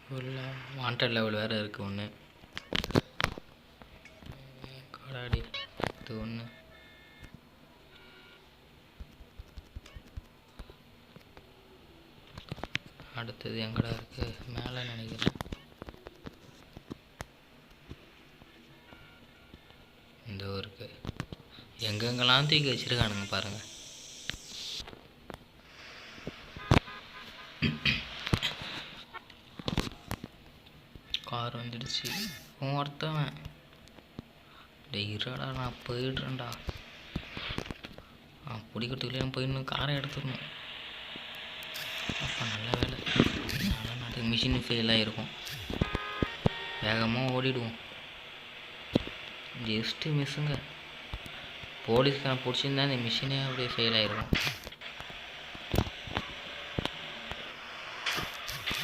ஃபுல்லாக wanted level வேறு இருக்குது ஒன்று. காடாடி இது ஒன்று. அடுத்தது எங்கடா இருக்குது? மேலே நினைக்கிறேன். இந்த ஊருக்கு எங்கெங்கெல்லாம் தூக்கி வச்சுருக்கானுங்க பாருங்கள். கார் வந்துடுச்சு. ஒருத்தவன் இருடா நான் போயிடுறேன்டா. பிடிக்கிறதுக்குள்ளே போயிடணும், காரை எடுத்துடணும். அப்போ நல்ல வேலை, நல்ல நாட்டுக்கு மிஷின் ஃபெயில் ஆகிருக்கும். வேகமாக ஓடிடுவோம். ஜஸ்ட்டு மிஸ்ஸுங்க. போலீஸ்காரன் பிடிச்சிருந்தா இந்த மிஷினே அப்படியே ஃபெயில் ஆகிருக்கும்.